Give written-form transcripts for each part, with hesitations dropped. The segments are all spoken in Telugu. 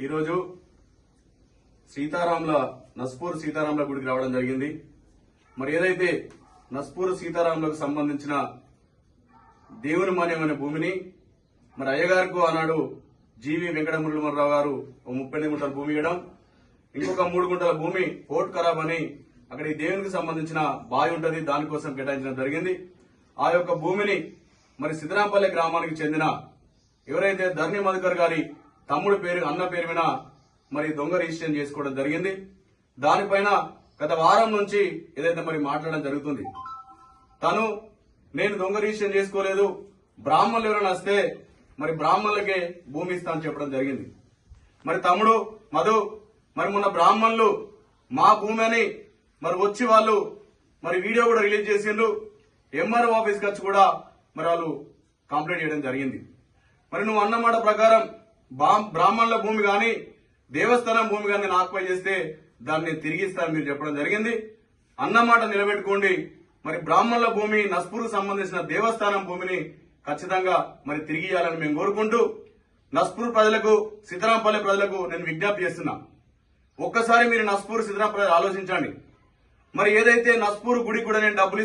ఈరోజు నస్పూర్ సీతారాముల గుడికి రావడం జరిగింది. మరి ఏదైతే నస్పూర్ సీతారాములకు సంబంధించిన దేవుని మాన్యమైన భూమిని మరి అయ్యగారికి ఆనాడు జీవి వెంకటమురళీధరరావు గారు 38 గుంటల భూమి ఇవ్వడం, ఇంకొక 3 గుంటల భూమి కోర్టు ఖరాబ్ అని అక్కడ ఈ దేవునికి సంబంధించిన బావి ఉంటది, దానికోసం కేటాయించడం జరిగింది. ఆ యొక్క భూమిని మరి సిద్ధరాంపల్లి గ్రామానికి చెందిన ఎవరైతే ధర్ని మధుకర్ గారి తమ్ముడు పేరు అన్న పేరు మీద మరి దొంగ రిజిస్ట్రేషన్ చేసుకోవడం జరిగింది. దానిపైన గత వారం నుంచి ఏదైతే మరి మాట్లాడడం జరుగుతుంది. నేను దొంగ రిజిస్ట్రేషన్ చేసుకోలేదు, బ్రాహ్మణులు ఎవరైనా వస్తే మరి బ్రాహ్మణులకే భూమి ఇస్తా అని చెప్పడం జరిగింది. మరి తమ్ముడు మధు మరి మొన్న బ్రాహ్మణులు మా భూమి అని మరి వచ్చి వాళ్ళు మరి వీడియో కూడా రిలీజ్ చేసిండ్రు. ఎంఆర్ఓ ఆఫీస్ వచ్చి కూడా మరి వాళ్ళు కంప్లైంట్ చేయడం జరిగింది. మరి నువ్వు అన్నమాట ప్రకారం బ్రాహ్మణుల భూమి గాని దేవస్థానం భూమి గాని ఆక్యుపై చేస్తే దాన్ని తిరిగిస్తానని మీరు చెప్పడం జరిగింది. అన్నమాట నిలబెట్టుకోండి. మరి బ్రాహ్మణుల భూమి నస్పూర్కు సంబంధించిన దేవస్థానం భూమిని ఖచ్చితంగా మరి తిరిగి ఇవ్వాలని మేము కోరుకుంటూ నస్పూర్ ప్రజలకు సీతారాంపల్లి ప్రజలకు నేను విజ్ఞప్తి చేస్తున్నా. ఒక్కసారి మీరు నస్పూర్ సీతారాం ప్రజలు ఆలోచించండి. మరి ఏదైతే నస్పూర్ గుడి కూడా నేను డబ్బులు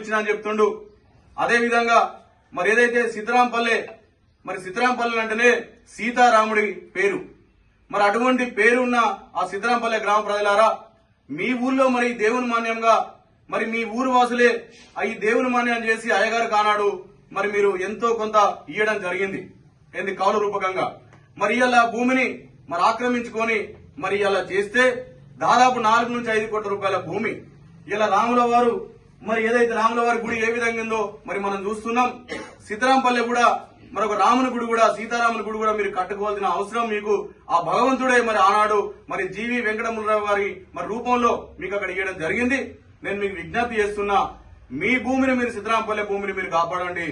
ఇచ్చినా అని చెప్తుండు, అదే విధంగా మరి ఏదైతే సీతారాంపల్లి అంటేనే సీతారాముడి పేరు. మరి అటువంటి పేరున్న ఆ సీతారాంపల్లి గ్రామ ప్రజలారా, మీ ఊర్లో మరి దేవుని మాన్యంగా మరి మీ ఊరు వాసులే ఈ దేవుని మాన్యం చేసి అయ్యగారు కానాడు మరి మీరు ఎంతో కొంత ఇయ్యడం జరిగింది, ఏంది కౌలు రూపకంగా. మరి ఇలా భూమిని మరి ఆక్రమించుకొని మరి ఇలా చేస్తే దాదాపు 4 నుంచి 5 కోట్ల రూపాయల భూమి ఇలా రాముల వారు మరి ఏదైతే రాముల వారి గుడి ఏ విధంగా ఉందో మరి మనం చూస్తున్నాం. సీతారాంపల్లి కూడా మరొక రాముని గుడి కూడా సీతారాముని గుడి కూడా మీరు కట్టుకోవాల్సిన అవసరం మీకు ఆ భగవంతుడే మరి ఆనాడు మరి జీవి వెంకటమురళీధరరావు గారి మరి రూపంలో మీకు అక్కడ ఇవ్వడం జరిగింది. నేను మీకు విజ్ఞప్తి చేస్తున్నా, మీ భూమిని మీరు సీతారాంపల్లి భూమిని మీరు కాపాడండి.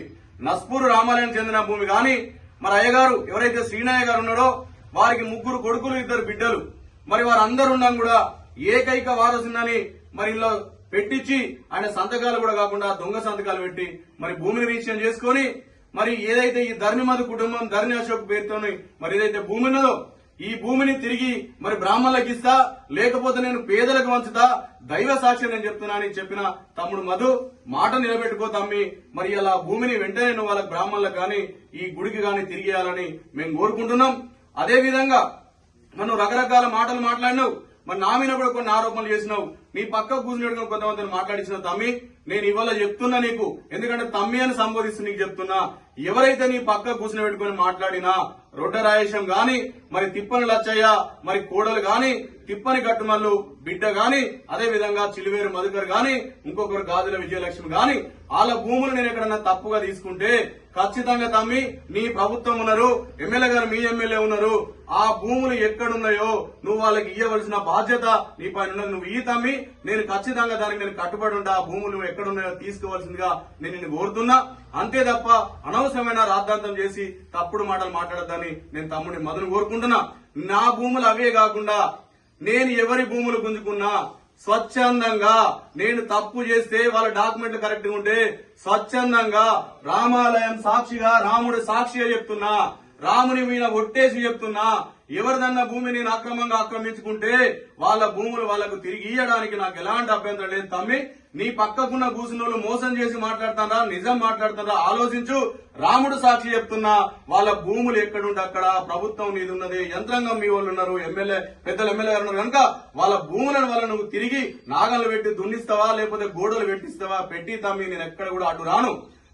నస్పూర్ రామాలయం చెందిన భూమి గాని మరి అయ్యగారు ఎవరైతే శ్రీనాయ గారు ఉన్నాడో వారికి 3 కొడుకులు 2 బిడ్డలు మరి వారందరూ ఉన్నాం కూడా ఏకైక వారసుని మరి ఇంట్లో పెట్టించి ఆయన సంతకాలు కూడా కాకుండా దొంగ సంతకాలు పెట్టి మరి భూమిని రిజిస్ట్రేషన్ చేసుకుని మరి ఏదైతే ఈ ధర్ని మధు కుటుంబం ధర్ని అశోక్ పేరుతోని మరి ఏదైతే భూమి ఉన్నదో ఈ భూమిని తిరిగి మరి బ్రాహ్మణులకు ఇస్తా, లేకపోతే నేను పేదలకు వంచుతా, దైవ సాక్ష్యం నేను చెప్తున్నా అని చెప్పిన తమ్ముడు మధు మాట నిలబెట్టుకో తమ్మి. మరి అలా భూమిని వెంటనే నువ్వు వాళ్ళకి బ్రాహ్మణులకు గాని ఈ గుడికి గాని తిరిగేయాలని మేము కోరుకుంటున్నాం. అదే విధంగా మనం రకరకాల మాటలు మాట్లాడినావు, మరి నా మీద కూడా కొన్ని ఆరోపణలు చేసినావు, నీ పక్క కూర్చుని కొంతమందిని మాట్లాడించిన తమ్మి. నేను ఇవాళ చెప్తున్నా నీకు, ఎందుకంటే తమ్మి అని సంబోధిస్తూ నీకు చెప్తున్నా, ఎవరైతే నీ పక్క కూర్చుని పెట్టుకుని మాట్లాడినా రొడ్డ రాయేశం గాని మరి తిప్పని లచ్చయ్య మరి కోడలు గాని తిప్పని గట్టుమల్లు బిడ్డ గాని అదే విధంగా చిలువేరు మధుకర్ గాని ఇంకొకరు గాజుల విజయలక్ష్మి గాని వాళ్ళ భూములు నేను ఎక్కడన్నా తప్పుగా తీసుకుంటే ఖచ్చితంగా తమ్మి నీ ప్రభుత్వం ఉన్నారు, ఎమ్మెల్యే గారు మీ ఎమ్మెల్యే ఉన్నారు, ఆ భూములు ఎక్కడున్నాయో నువ్వు వాళ్ళకి ఇవ్వవలసిన బాధ్యత నీ పైన ఉన్నది. నువ్వు ఈ తమ్మి, నేను ఖచ్చితంగా దానికి నేను కట్టుబడి ఉంటా. ఆ భూములు నువ్వు ఎక్కడున్నాయో తీసుకోవాల్సిందిగా నేను నిన్ను కోరుతున్నా. అంతే తప్ప అనవసరమైన రాద్ధాంతం చేసి తప్పుడు మాటలు మాట్లాడద్దని నేను తమ్ముడి మధును కోరుకుంటున్నా. నా భూములు అవే కాకుండా నేను ఎవరి భూములు గుంజుకున్నా స్వచ్ఛందంగా, నేను తప్పు చేస్తే వాళ్ళ డాక్యుమెంట్లు కరెక్ట్ గా ఉంటే స్వచ్ఛందంగా రామాలయం సాక్షిగా రాముడు సాక్షిగా చెప్తున్నా, రాముని మీద ఒట్టేసి చెప్తున్నా, ఎవరిదన్నా భూమి నేను అక్రమంగా ఆక్రమించుకుంటే వాళ్ళ భూములు వాళ్లకు తిరిగి ఇయ్యడానికి నాకు ఎలాంటి అభ్యంతరం లేదు తమ్మి. నీ పక్కకున్న కూసునోళ్ళు మోసం చేసి మాట్లాడుతారా నిజం మాట్లాడుతారా ఆలోచించు. రాముడు సాక్షి చెప్తున్నా, వాళ్ళ భూములు ఎక్కడుంటే అక్కడ ప్రభుత్వం నీది ఉన్నది, యంత్రాంగం మీ వాళ్ళు ఉన్నారు, పెద్దలు ఎమ్మెల్యే గారు ఉన్నారు కనుక వాళ్ళ భూములను వాళ్ళ నువ్వు తిరిగి నాగళ్ళు పెట్టి దున్నిస్తావా లేకపోతే గోడలు పెట్టిస్తావా పెట్టి తమ్మి. నేను ఎక్కడ కూడా అటు రాను.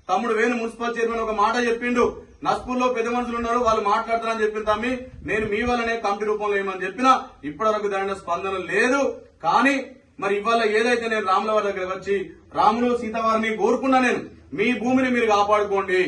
తమ్ముడు వేణు మున్సిపల్ చైర్మన్ ఒక మాట చెప్పిండు, నస్పూర్ లో పెద్ద మనుషులు ఉన్నారు వాళ్ళు మాట్లాడతారని చెప్పిన తమ్మి. నేను మీ వల్లనే కమిటీ రూపంలో ఏమని చెప్పినా ఇప్పటి వరకు దాని స్పందన లేదు. కానీ మరి ఇవాళ ఏదైతే నేను రాముల వారి దగ్గర వచ్చి రాములు సీతవారిని కోరుకున్నా, నేను మీ భూమిని మీరు కాపాడుకోండి.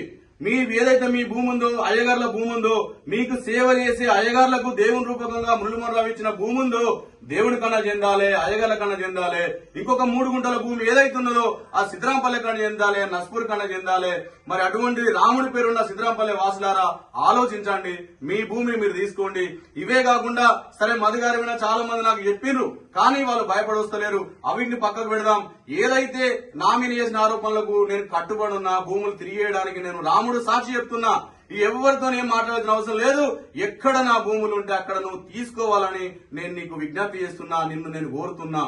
మీ ఏదైతే మీ భూమి ఉందో అయ్యగారుల భూమి ఉందో మీకు సేవ చేసి అయ్యగారులకు దేవుని రూపకంగా మురళీధరరావు ఇచ్చిన భూమి ఉందో దేవుడి కన్నా చెందాలి, అయ్యగారుల కన్నా చెందాలి. ఇంకొక 3 గుంటల భూమి ఏదైతే ఉన్నదో ఆ సిద్ధరాంపల్లి కన్నా చెందాలి, నస్పూర్ కన్నా చెందాలి. మరి అటువంటి రాముడి పేరున్న సిద్ధరాంపల్లి వాసులారా ఆలోచించండి, మీ భూమిని మీరు తీసుకోండి. ఇవే కాకుండా సరే మధుగారి మీద చాలా మంది నాకు చెప్పిండ్రు, కానీ వాళ్ళు భయపడొస్తలేరు. అవిటిని పక్కకు పెడదాం. ఏదైతే నా మీద చేసిన ఆరోపణలకు నేను కట్టుబడి ఉన్నా, భూములు తిరిగేయడానికి నేను రాముడు సాక్షి చెప్తున్నా. ఎవరితో ఏం మాట్లాడాల్సిన అవసరం లేదు. ఎక్కడ నా భూములు ఉంటే అక్కడ నువ్వు తీసుకోవాలని నేను నీకు విజ్ఞప్తి చేస్తున్నా, నిన్ను నేను కోరుతున్నా.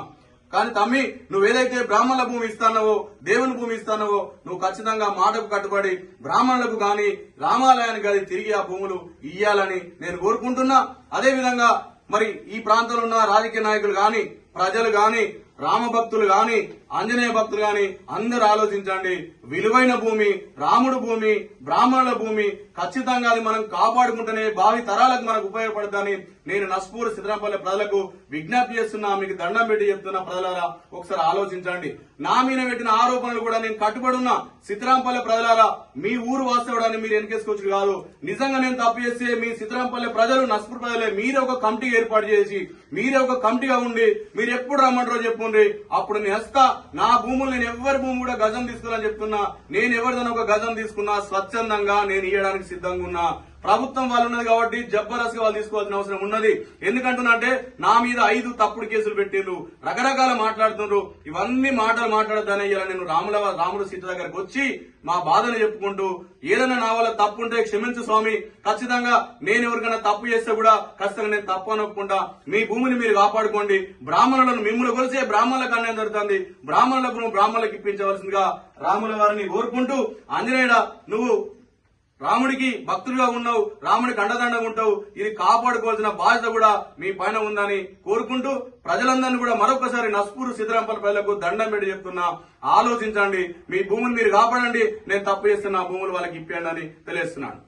కానీ తమ్మి, నువ్వేదైతే బ్రాహ్మణుల భూమి ఇస్తానవో, దేవుని భూమి ఇస్తానవో, నువ్వు ఖచ్చితంగా మాటకు కట్టుబడి బ్రాహ్మణులకు గాని రామాలయానికి గాని తిరిగి ఆ భూములు ఇయ్యాలని నేను కోరుకుంటున్నా. అదే విధంగా మరి ఈ ప్రాంతంలో ఉన్న రాజకీయ నాయకులు గాని, ప్రజలు గాని, రామభక్తులు గాని, ఆంజనేయ భక్తులు గాని అందరూ ఆలోచించండి. విలువైన భూమి, రాముడు భూమి, బ్రాహ్మణుల భూమి, ఖచ్చితంగా అది మనం కాపాడుకుంటేనే భావి తరాలకు మనకు ఉపయోగపడదని నేను నస్పూర్ సిద్ధరాంపల్లి ప్రజలకు విజ్ఞప్తి చేస్తున్నా. మీకు దండం పెట్టి చెప్తున్నా, ప్రజలారా ఒకసారి ఆలోచించండి. నా మీద పెట్టిన ఆరోపణలు కూడా నేను కట్టుబడి ఉన్నా. సిద్ధరాంపల్లి ప్రజలారా, మీ ఊరు వాస్తవుడాన్ని మీరు వెనకేసుకోవచ్చు కాదు. నిజంగా నేను తప్పు చేస్తే మీ సిద్ధరాంపల్లి ప్రజలు, నస్పూర్ ప్రజలే మీరే ఒక కమిటీ ఏర్పాటు చేసి, మీరే ఒక కమిటీగా ఉండి మీరు ఎప్పుడు రమ్మంటారో చెప్పుండ్రి. అప్పుడు నేను వస్తా. నా భూములు నేను ఎవరి భూమి కూడా గజం తీసుకోవాలని చెప్తున్నా. నేను ఎవరిదైనా ఒక గజం తీసుకున్నా స్వచ్ఛందంగా నేను ఇవ్వడానికి సిద్ధంగా ఉన్నా. ప్రభుత్వం వాళ్ళు ఉన్నది కాబట్టి జబర్దస్త్ గా వాళ్ళు తీసుకోవాల్సిన అవసరం ఉన్నది. ఎందుకంటున్నా అంటే నా మీద 5 తప్పుడు కేసులు పెట్టిండ్రు, రకరకాల మాట్లాడుతుండ్రు. ఇవన్నీ మాటలు మాట్లాడద్దని ఇలా నేను రాముడు సీత దగ్గరకు వచ్చి మా బాధను చెప్పుకుంటూ, ఏదైనా నా వల్ల తప్పు ఉంటే క్షమించు స్వామి, ఖచ్చితంగా నేను ఎవరికైనా తప్పు చేస్తే కూడా ఖచ్చితంగా నేను తప్పు అనొప్పుకుంటా. మీ భూమిని మీరు కాపాడుకోండి. బ్రాహ్మణులను మిమ్మల్ని కొలిసే బ్రాహ్మణులకు అన్యాయం జరుగుతుంది. బ్రాహ్మణులకు ఇప్పించవలసిందిగా రాముల వారిని కోరుకుంటూ, ఆంజనేయుడా నువ్వు రాముడికి భక్తుడిగా ఉన్నావు, రాముడికి అండదండగా ఉంటావు. ఇది కాపాడుకోవాల్సిన బాధ్యత కూడా మీ పైన ఉందని కోరుకుంటూ, ప్రజలందరినీ కూడా మరొకసారి నస్పూర్ సిద్ధరాంపల్లి ప్రజలకు దండం పెట్టి చెప్తున్నా. ఆలోచించండి, మీ భూమిని మీరు కాపాడండి. నేను తప్పు చేస్తున్న భూములు వాళ్ళకి ఇప్పియండి అని తెలియజేస్తున్నాను.